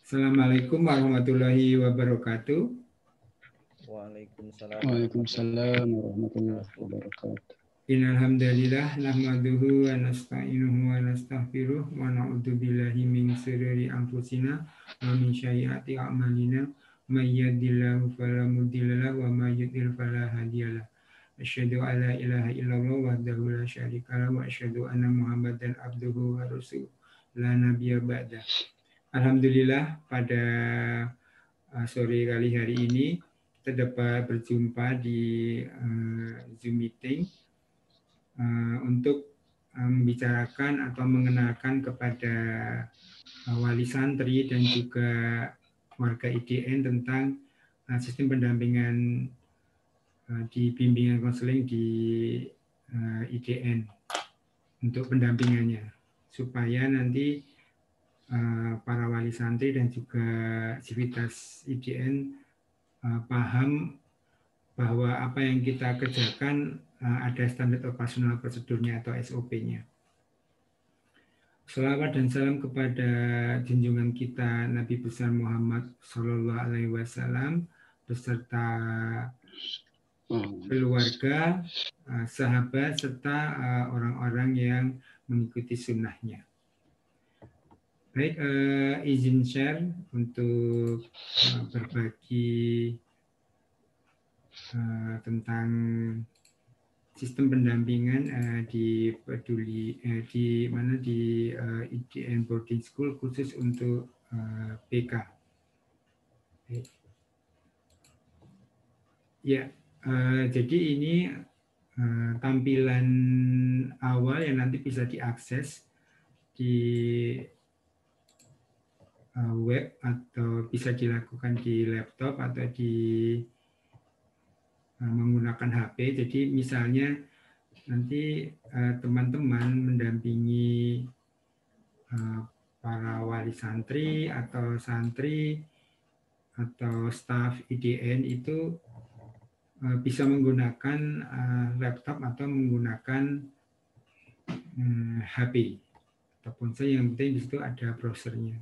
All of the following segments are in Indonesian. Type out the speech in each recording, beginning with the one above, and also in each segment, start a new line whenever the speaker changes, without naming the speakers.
Assalamualaikum warahmatullahi wabarakatuh.
Waalaikumsalam
warahmatullahi wabarakatuh.
Innalhamdalillah nahmaduhu wa nasta'inuhu wa nastaghfiruh wa na'udzu billahi min shururi anfusina wa min sayyiati a'malina may yahdihillahu fala mudhillalah wa may yudhlil fala hadiyalah. Asyhadu an la ilaha illallah wahdahu la syarikalah wa asyhadu anna Muhammadan abduhu wa rasuluh la nabiyya ba'da. Alhamdulillah pada sore kali hari ini kita dapat berjumpa di Zoom meeting untuk membicarakan atau mengenalkan kepada wali santri dan juga warga IDN tentang sistem pendampingan di bimbingan konseling di IDN untuk pendampingannya supaya nanti para wali santri dan juga sivitas IDN paham bahwa apa yang kita kerjakan ada standar operasional prosedurnya atau SOP-nya. Selawat dan salam kepada junjungan kita Nabi besar Muhammad Shallallahu Alaihi Wasallam beserta keluarga, sahabat serta orang-orang yang mengikuti sunnahnya. Baik, izin share untuk berbagi tentang sistem pendampingan di IDN Boarding School khusus untuk PK. Ya, jadi ini tampilan awal yang nanti bisa diakses di web atau bisa dilakukan di laptop atau di menggunakan HP. Jadi misalnya nanti teman-teman mendampingi para wali santri atau santri atau staf IDN itu bisa menggunakan laptop atau menggunakan HP ataupun saya, yang penting di situ ada browsernya.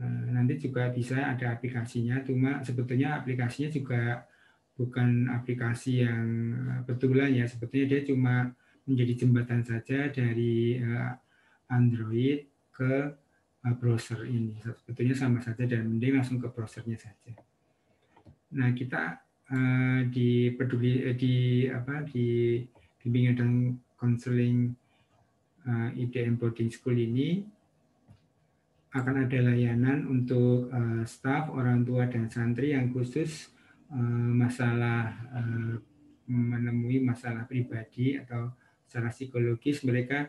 Nanti juga bisa ada aplikasinya, cuma sebetulnya aplikasinya juga bukan aplikasi yang betulan ya, sebetulnya dia cuma menjadi jembatan saja dari Android ke browser ini. Sebetulnya sama saja dan mending langsung ke browsernya saja. Nah, kita di bimbingan dan konseling IDN Boarding School ini akan ada layanan untuk staf, orang tua, dan santri yang khusus masalah menemui masalah pribadi atau secara psikologis mereka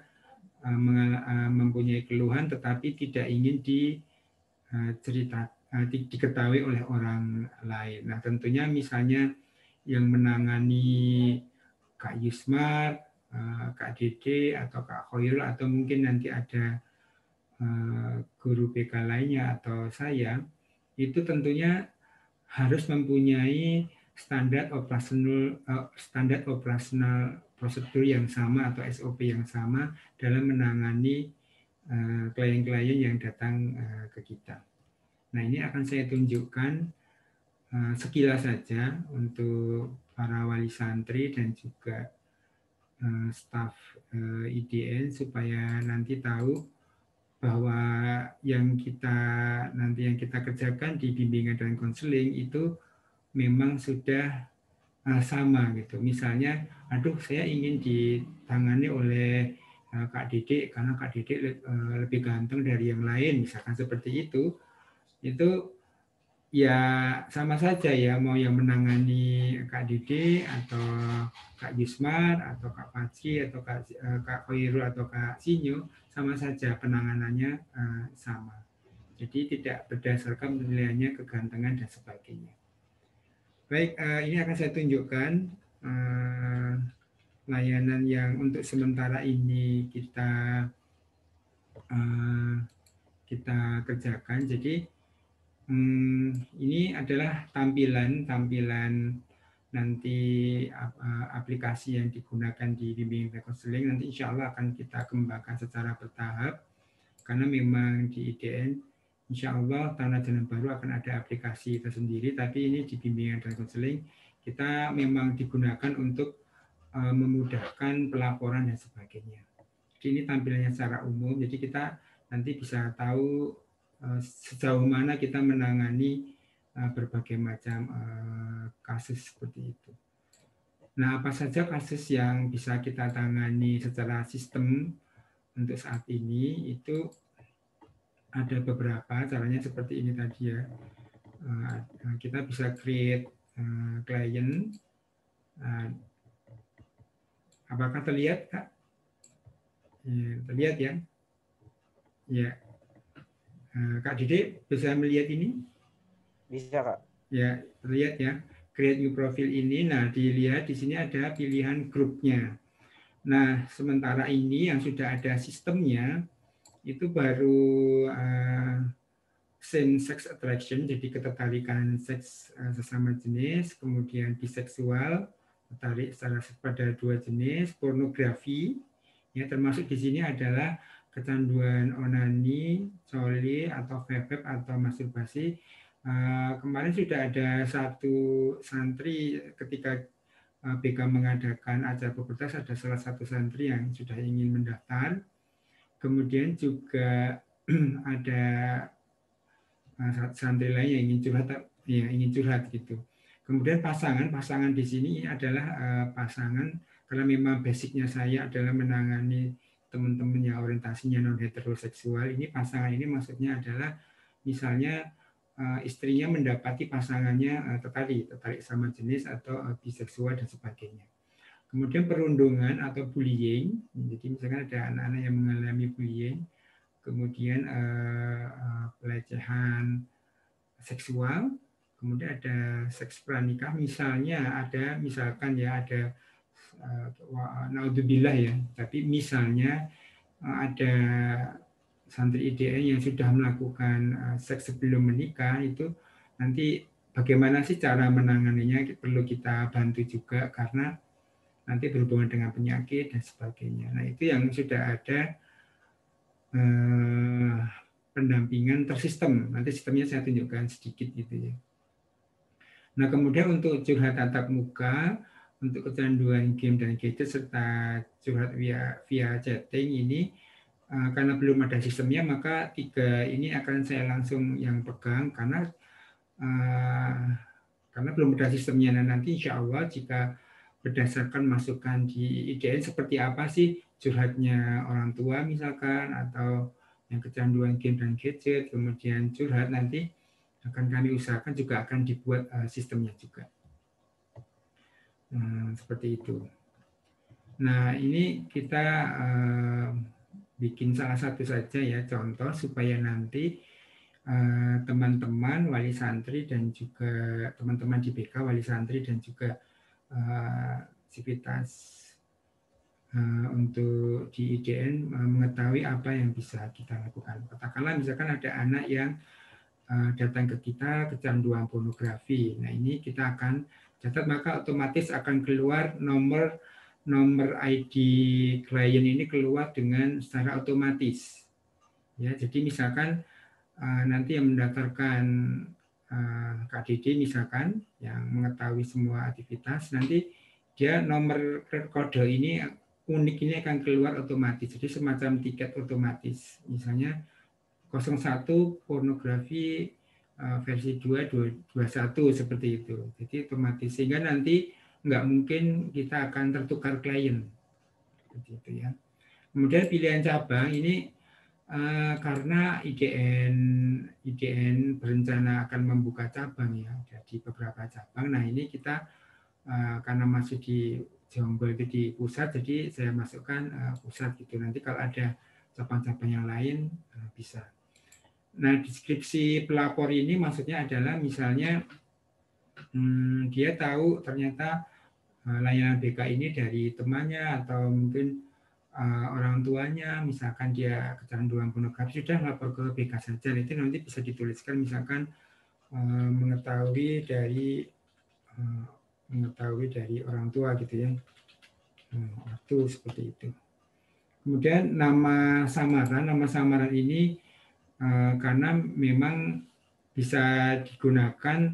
mempunyai keluhan tetapi tidak ingin diketahui oleh orang lain. Nah, tentunya misalnya yang menangani Kak Yusmar, Kak Dede, atau Kak Khoirul, atau mungkin nanti ada guru PK lainnya atau saya, itu tentunya harus mempunyai standar operasional prosedur yang sama atau SOP yang sama dalam menangani klien-klien yang datang ke kita. Nah, ini akan saya tunjukkan sekilas saja untuk para wali santri dan juga staf IDN supaya nanti tahu bahwa yang kita kerjakan di bimbingan dan konseling itu memang sudah sama gitu. Misalnya, aduh saya ingin ditangani oleh Kak Dede karena Kak Dede lebih ganteng dari yang lain, misalkan seperti itu ya sama saja ya, mau yang menangani Kak Dede atau Kak Yusmar atau Kak Paci atau Kak Khoirul atau Kak Sinyo, sama saja penanganannya sama. Jadi tidak berdasarkan penilaiannya kegantengan dan sebagainya. Baik, ini akan saya tunjukkan layanan yang untuk sementara ini kita kerjakan. Jadi ini adalah tampilan nanti aplikasi yang digunakan di bimbingan konseling. Nanti insya Allah akan kita kembangkan secara bertahap karena memang di IDN insya Allah tahun ajaran baru akan ada aplikasi tersendiri, tapi ini di bimbingan dan konseling kita memang digunakan untuk memudahkan pelaporan dan sebagainya. Jadi ini tampilannya secara umum, jadi kita nanti bisa tahu sejauh mana kita menangani berbagai macam kasus seperti itu. Nah, apa saja kasus yang bisa kita tangani secara sistem untuk saat ini, itu ada beberapa caranya seperti ini tadi ya. Kita bisa create client. Apakah terlihat, Kak? Ya, terlihat ya? Ya. Kak Dede bisa melihat ini?
Bisa, Kak.
Ya, terlihat ya. Create new profile ini, nah dilihat di sini ada pilihan grupnya. Nah, sementara ini yang sudah ada sistemnya, itu baru same sex attraction, jadi ketertarikan seks sesama jenis, kemudian biseksual, tertarik pada dua jenis, pornografi, ya termasuk di sini adalah kecanduan onani, coli atau vape atau masturbasi. Kemarin sudah ada satu santri ketika BK mengadakan acara pubertas, ada salah satu santri yang sudah ingin mendaftar. Kemudian juga ada santri lain yang ingin curhat gitu. Kemudian pasangan di sini adalah pasangan, karena memang basicnya saya adalah menangani teman-teman yang orientasinya non heteroseksual. Ini pasangan ini maksudnya adalah misalnya istrinya mendapati pasangannya tertarik sama jenis atau biseksual dan sebagainya. Kemudian perundungan atau bullying, jadi misalkan ada anak-anak yang mengalami bullying, kemudian pelecehan seksual, kemudian ada seks pranikah, misalkan ya ada naudzubillah ya, tapi misalnya ada santri IDN yang sudah melakukan seks sebelum menikah, itu nanti bagaimana sih cara menanganinya perlu kita bantu juga karena nanti berhubungan dengan penyakit dan sebagainya. Nah, itu yang sudah ada pendampingan tersistem. Nanti sistemnya saya tunjukkan sedikit gitu ya. Nah, kemudian untuk curhat tatap muka, untuk kecanduan game dan gadget serta curhat via chatting ini, karena belum ada sistemnya, maka 3 ini akan saya langsung yang pegang karena belum ada sistemnya. Nah, nanti insya Allah jika berdasarkan masukan di IDN seperti apa sih curhatnya orang tua misalkan, atau yang kecanduan game dan gadget, kemudian curhat, nanti akan kami usahakan juga akan dibuat sistemnya juga. Seperti itu. Nah, ini kita bikin salah satu saja ya contoh supaya nanti teman-teman wali santri dan juga teman-teman di BK wali santri dan juga sivitas untuk di IDN mengetahui apa yang bisa kita lakukan. Katakanlah misalkan ada anak yang datang ke kita kecanduan pornografi. Nah, ini kita akan catat, maka otomatis akan keluar nomor ID klien ini keluar dengan secara otomatis. Ya, jadi misalkan nanti yang mendaftarkan KDD misalkan yang mengetahui semua aktivitas, nanti dia nomor kode ini unik ini akan keluar otomatis. Jadi semacam tiket otomatis. Misalnya 01 pornografi versi 221 seperti itu. Jadi otomatis sehingga nanti nggak mungkin kita akan tertukar klien. Seperti itu ya. Kemudian pilihan cabang ini karena IDN berencana akan membuka cabang ya, jadi beberapa cabang. Nah, ini kita karena masih di Jombang itu di pusat, jadi saya masukkan pusat gitu. Nanti kalau ada cabang-cabang yang lain bisa. Nah, deskripsi pelapor ini maksudnya adalah misalnya dia tahu ternyata layanan BK ini dari temannya atau mungkin orang tuanya, misalkan dia kecanduan pornografi, sudah lapor ke BK saja. Itu nanti bisa dituliskan misalkan mengetahui dari orang tua gitu ya. Itu seperti itu. Kemudian nama samaran ini karena memang bisa digunakan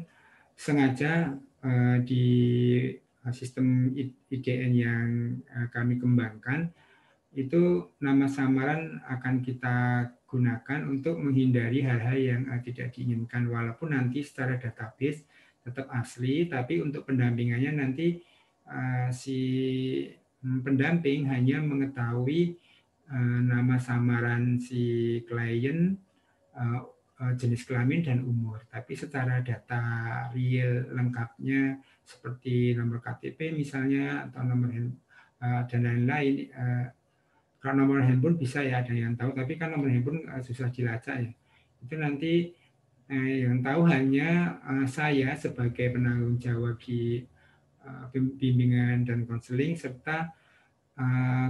sengaja di sistem IDN yang kami kembangkan. Itu nama samaran akan kita gunakan untuk menghindari hal-hal yang tidak diinginkan, walaupun nanti secara database tetap asli, tapi untuk pendampingannya nanti si pendamping hanya mengetahui nama samaran si klien, jenis kelamin dan umur, tapi secara data real lengkapnya seperti nomor KTP misalnya atau nomor dan lain-lain. Kalau nomor handphone bisa ya ada yang tahu, tapi kan nomor handphone susah dilacak ya. Itu nanti yang tahu hanya saya sebagai penanggung jawab di bimbingan dan konseling, serta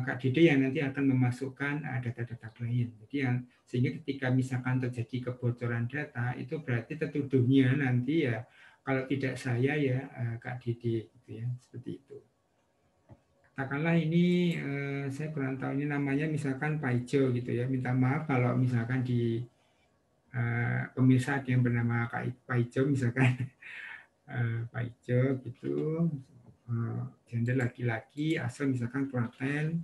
Kak Dede yang nanti akan memasukkan data-data klien. Jadi yang sehingga ketika misalkan terjadi kebocoran data, itu berarti tertuduhnya nanti ya kalau tidak saya ya Kak Dede gitu ya, seperti itu. Katakanlah ini saya kurang tahu ini namanya misalkan Paijo gitu ya. Minta maaf kalau misalkan di pemirsa yang bernama Kak Paijo misalkan Paijo gitu. Gender laki-laki, asal misalkan Klaten,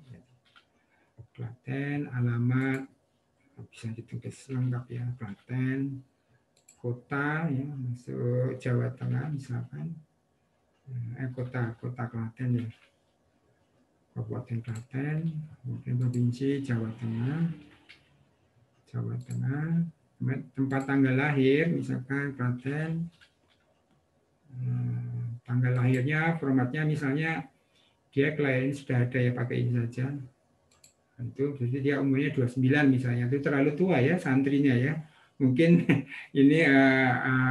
alamat bisa ditulis lengkap ya, Klaten, kota ya masuk Jawa Tengah misalkan, kota Klaten ya, Kabupaten Klaten, kemudian provinsi Jawa Tengah, tempat tanggal lahir misalkan Klaten, tanggal lahirnya formatnya misalnya dia klien sudah ada ya pakai ini saja. Itu jadi dia umurnya 29 misalnya, itu terlalu tua ya santrinya ya. Mungkin ini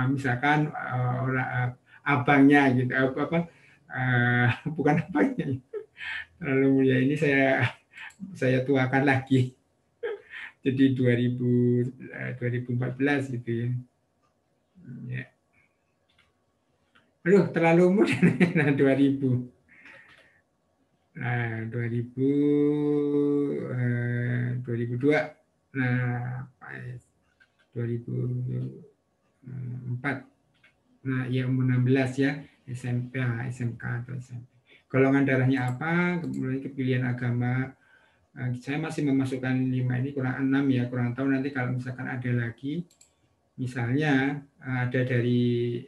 misalkan orang abangnya gitu bukan abangnya. Terlalu mulia ini saya tuakan lagi. Jadi 2014 gitu ya. Ya. Aduh, terlalu muda nah 2000. Nah, 2002. Nah, 2004. Nah, ya umur 16 ya, SMP, SMK atau SMP. Golongan darahnya apa, kemudian kepilihan agama. Saya masih memasukkan 5 ini, kurang 6 ya, kurang tahu nanti kalau misalkan ada lagi. Misalnya ada dari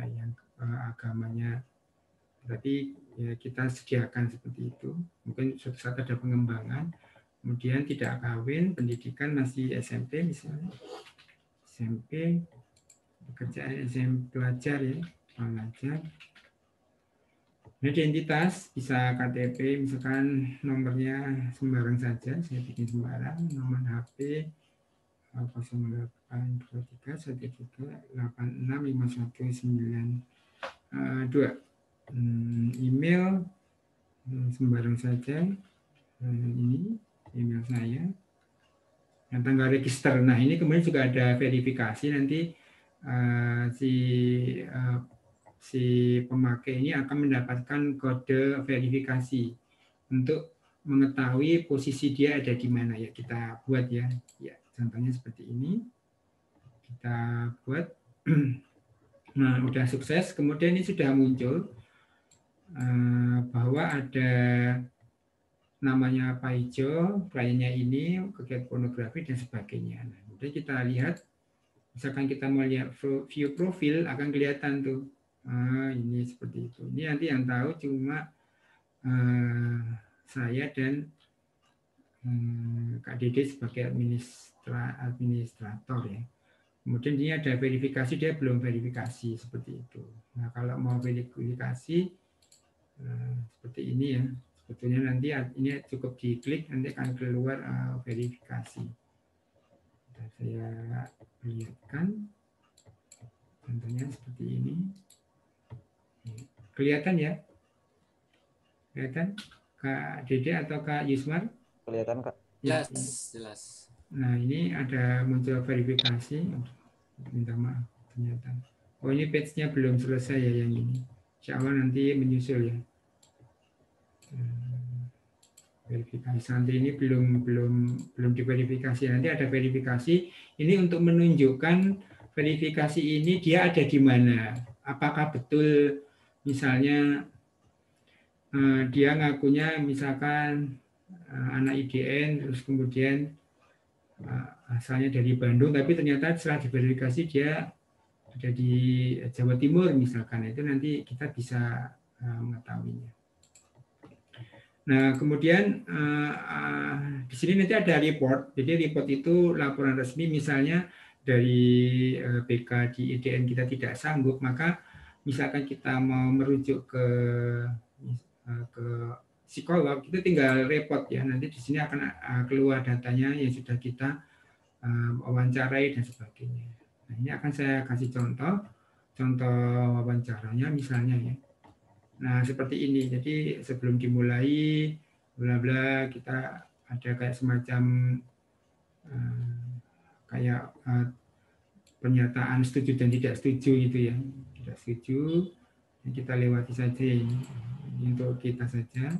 yang agamanya, tapi ya kita sediakan seperti itu. Mungkin suatu saat ada pengembangan, kemudian tidak kawin, pendidikan masih SMP misalnya, SMP, pekerjaan SMP pelajar ya, pelajar. Identitas bisa KTP, misalkan nomornya sembarang saja, saya bikin sembarang, nomor HP 0823 13 86 5192, email sembarang saja, ini email saya, dan tanggal register. Nah ini kemudian juga ada verifikasi nanti si pemakai ini akan mendapatkan kode verifikasi untuk mengetahui posisi dia ada di mana ya, kita buat ya. Ya, contohnya seperti ini. Kita buat. Nah, udah sukses. Kemudian ini sudah muncul bahwa ada namanya Paijo, kliennya ini kegiatan pornografi dan sebagainya. Nah, kemudian kita lihat, misalkan kita mau lihat view profil, akan kelihatan tuh. Ini seperti itu. Ini nanti yang tahu cuma saya dan Kak Dede sebagai administrator ya. Kemudian ini ada verifikasi, dia belum verifikasi seperti itu. Nah kalau mau verifikasi seperti ini ya. Sebetulnya nanti ini cukup diklik, nanti akan keluar verifikasi. Nah, saya lihatkan. Contohnya seperti ini. Kelihatan ya? Kelihatan? Kak Dede atau Kak Yusmar?
Kelihatan, Kak.
Jelas, jelas.
Nah, ini ada muncul verifikasi. Minta maaf, ternyata. Oh, ini page-nya belum selesai ya yang ini. Insya Allah nanti menyusul ya. Verifikasi santri ini belum diverifikasi. Nanti ada verifikasi. Ini untuk menunjukkan verifikasi ini dia ada di mana. Apakah betul misalnya dia ngakunya misalkan anak IDN, terus kemudian asalnya dari Bandung, tapi ternyata setelah diverifikasi dia ada di Jawa Timur misalkan. Itu nanti kita bisa mengetahuinya. Nah, kemudian di sini nanti ada report. Jadi report itu laporan resmi, misalnya dari BK di IDN kita tidak sanggup, maka misalkan kita mau merujuk ke psikolog, itu tinggal report ya. Nanti di sini akan keluar datanya yang sudah kita wawancarai dan sebagainya. Nah, ini akan saya kasih contoh wawancaranya misalnya ya. Nah, seperti ini. Jadi sebelum dimulai bla bla kita ada kayak semacam kayak pernyataan setuju dan tidak setuju gitu ya. Tidak setuju, kita lewati saja ini untuk kita saja.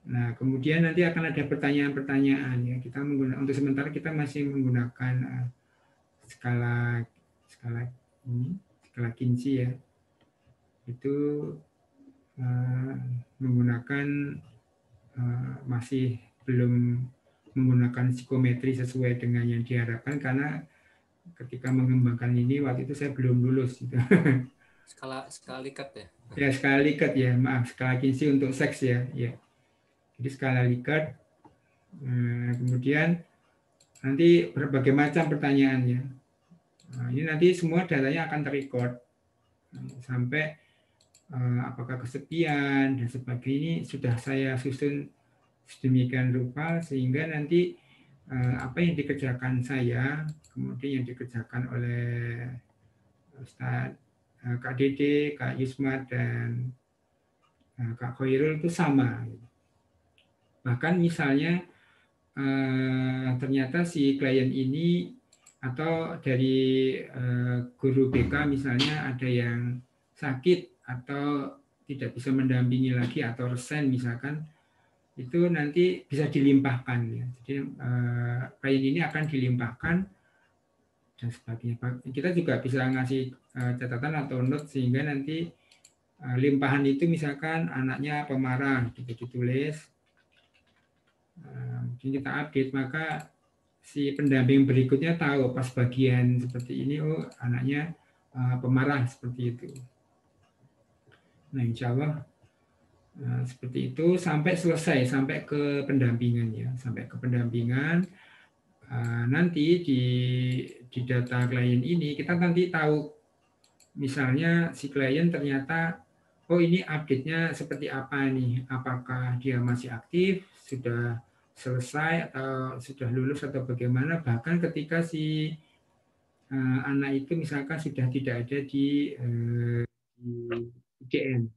Nah, kemudian nanti akan ada pertanyaan-pertanyaan ya. Kita menggunakan, untuk sementara kita masih menggunakan skala Kinsey ya. Itu menggunakan masih belum menggunakan psikometri sesuai dengan yang diharapkan, karena ketika mengembangkan ini waktu itu saya belum lulus gitu.
Skala Likert ya?
Ya, skala Likert ya, maaf, skala Kinsey untuk seks ya. Jadi skala Likert. Kemudian nanti berbagai macam pertanyaannya. Nah, ini nanti semua datanya akan terrecord sampai apakah kesepian dan sebagainya sudah saya susun sedemikian rupa sehingga nanti apa yang dikerjakan saya, kemudian yang dikerjakan oleh Ustadz Kak Dede, Kak Yusmat, dan Kak Khairul itu sama. Bahkan misalnya ternyata si klien ini atau dari guru BK misalnya ada yang sakit atau tidak bisa mendampingi lagi atau resign misalkan, itu nanti bisa dilimpahkan ya. Jadi klien ini akan dilimpahkan dan sebagainya. Kita juga bisa ngasih catatan atau note sehingga nanti limpahan itu misalkan anaknya pemarah gitu ditulis, mungkin kita update, maka si pendamping berikutnya tahu pas bagian seperti ini, oh anaknya pemarah seperti itu. Nah, insya Allah seperti itu sampai selesai, sampai ke pendampingan ya, sampai ke pendampingan. Nanti di data klien ini kita nanti tahu, misalnya si klien ternyata, oh ini update-nya seperti apa nih, apakah dia masih aktif, sudah selesai atau sudah lulus atau bagaimana. Bahkan ketika si anak itu misalkan sudah tidak ada di IDN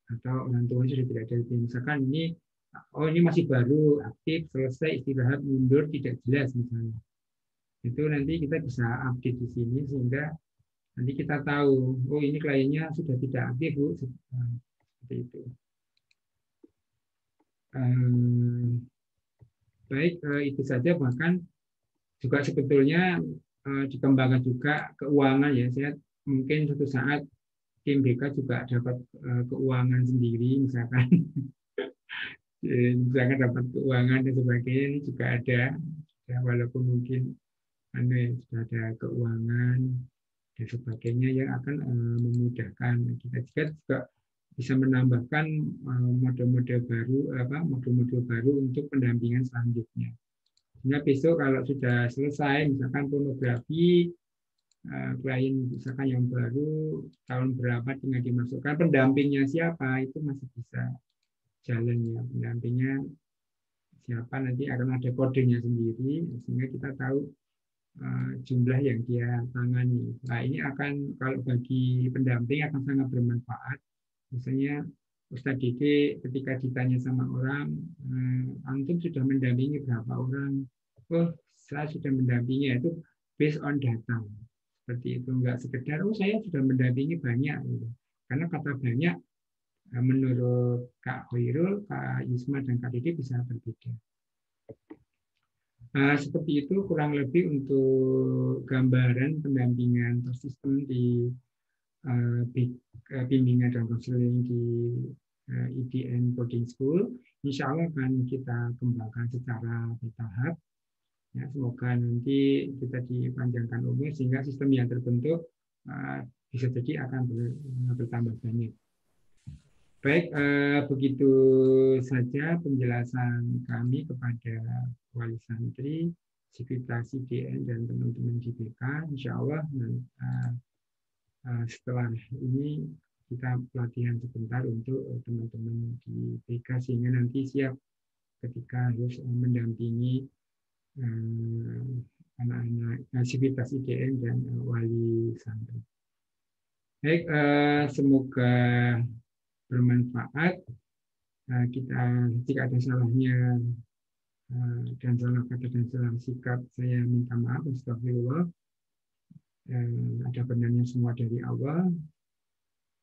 atau orang tua sudah tidak ada di, misalkan ini, oh ini masih baru aktif, selesai, istirahat, mundur, tidak jelas misalnya, itu nanti kita bisa update di sini sehingga nanti kita tahu, oh ini kliennya sudah tidak aktif Bu, seperti itu. Baik, itu saja. Bahkan juga sebetulnya dikembangkan juga keuangan ya. Saya mungkin suatu saat tim BK juga dapat keuangan sendiri, misalkan misalkan dapat keuangan dan sebagainya, ini juga ada ya, walaupun mungkin sudah ada keuangan dan sebagainya yang akan memudahkan kita juga bisa menambahkan model-model baru untuk pendampingan selanjutnya. Sehingga besok kalau sudah selesai, misalkan pornografi, klien misalkan yang baru tahun berapa tinggal dimasukkan, pendampingnya siapa itu masih bisa jalan ya, pendampingnya siapa nanti akan ada kodenya sendiri sehingga kita tahu jumlah yang dia tangani. Nah, ini akan kalau bagi pendamping akan sangat bermanfaat. Misalnya Ustadz Dede ketika ditanya sama orang, antum sudah mendampingi berapa orang? Oh, saya sudah mendampingi, itu based on data. Seperti itu, enggak sekedar oh saya sudah mendampingi banyak gitu. Karena kata banyak menurut Kak Khairul, Kak Yusma, dan Kak Didi bisa berbeda. Seperti itu kurang lebih untuk gambaran pendampingan atau sistem di bimbingan dan konseling di IDN Boarding School. Insya Allah akan kita kembangkan secara bertahap. Ya, semoga nanti kita dipanjangkan umur sehingga sistem yang terbentuk bisa jadi akan bertambah banyak. Baik, begitu saja penjelasan kami kepada wali santri, Sivitas IDN, dan teman-teman di BK. Insya Allah setelah ini kita pelatihan sebentar untuk teman-teman di BK sehingga nanti siap ketika harus mendampingi anak-anak Sivitas IDN dan wali santri. Baik, semoga bermanfaat. Kita jika ada salahnya dan salah kata dan salah sikap, saya minta maaf. Astagfirullah. Ada benarnya semua dari Allah.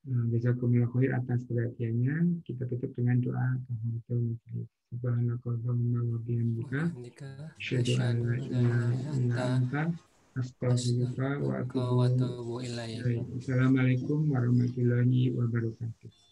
Jazakumullah khair atas perhatiannya. Kita tutup dengan doa tahiyatul majlis. Subhanakallahumma wa bihamdika asyhadu an la ilaha illa anta astaghfiruka wa atubu ilaik. Assalamualaikum warahmatullahi wabarakatuh.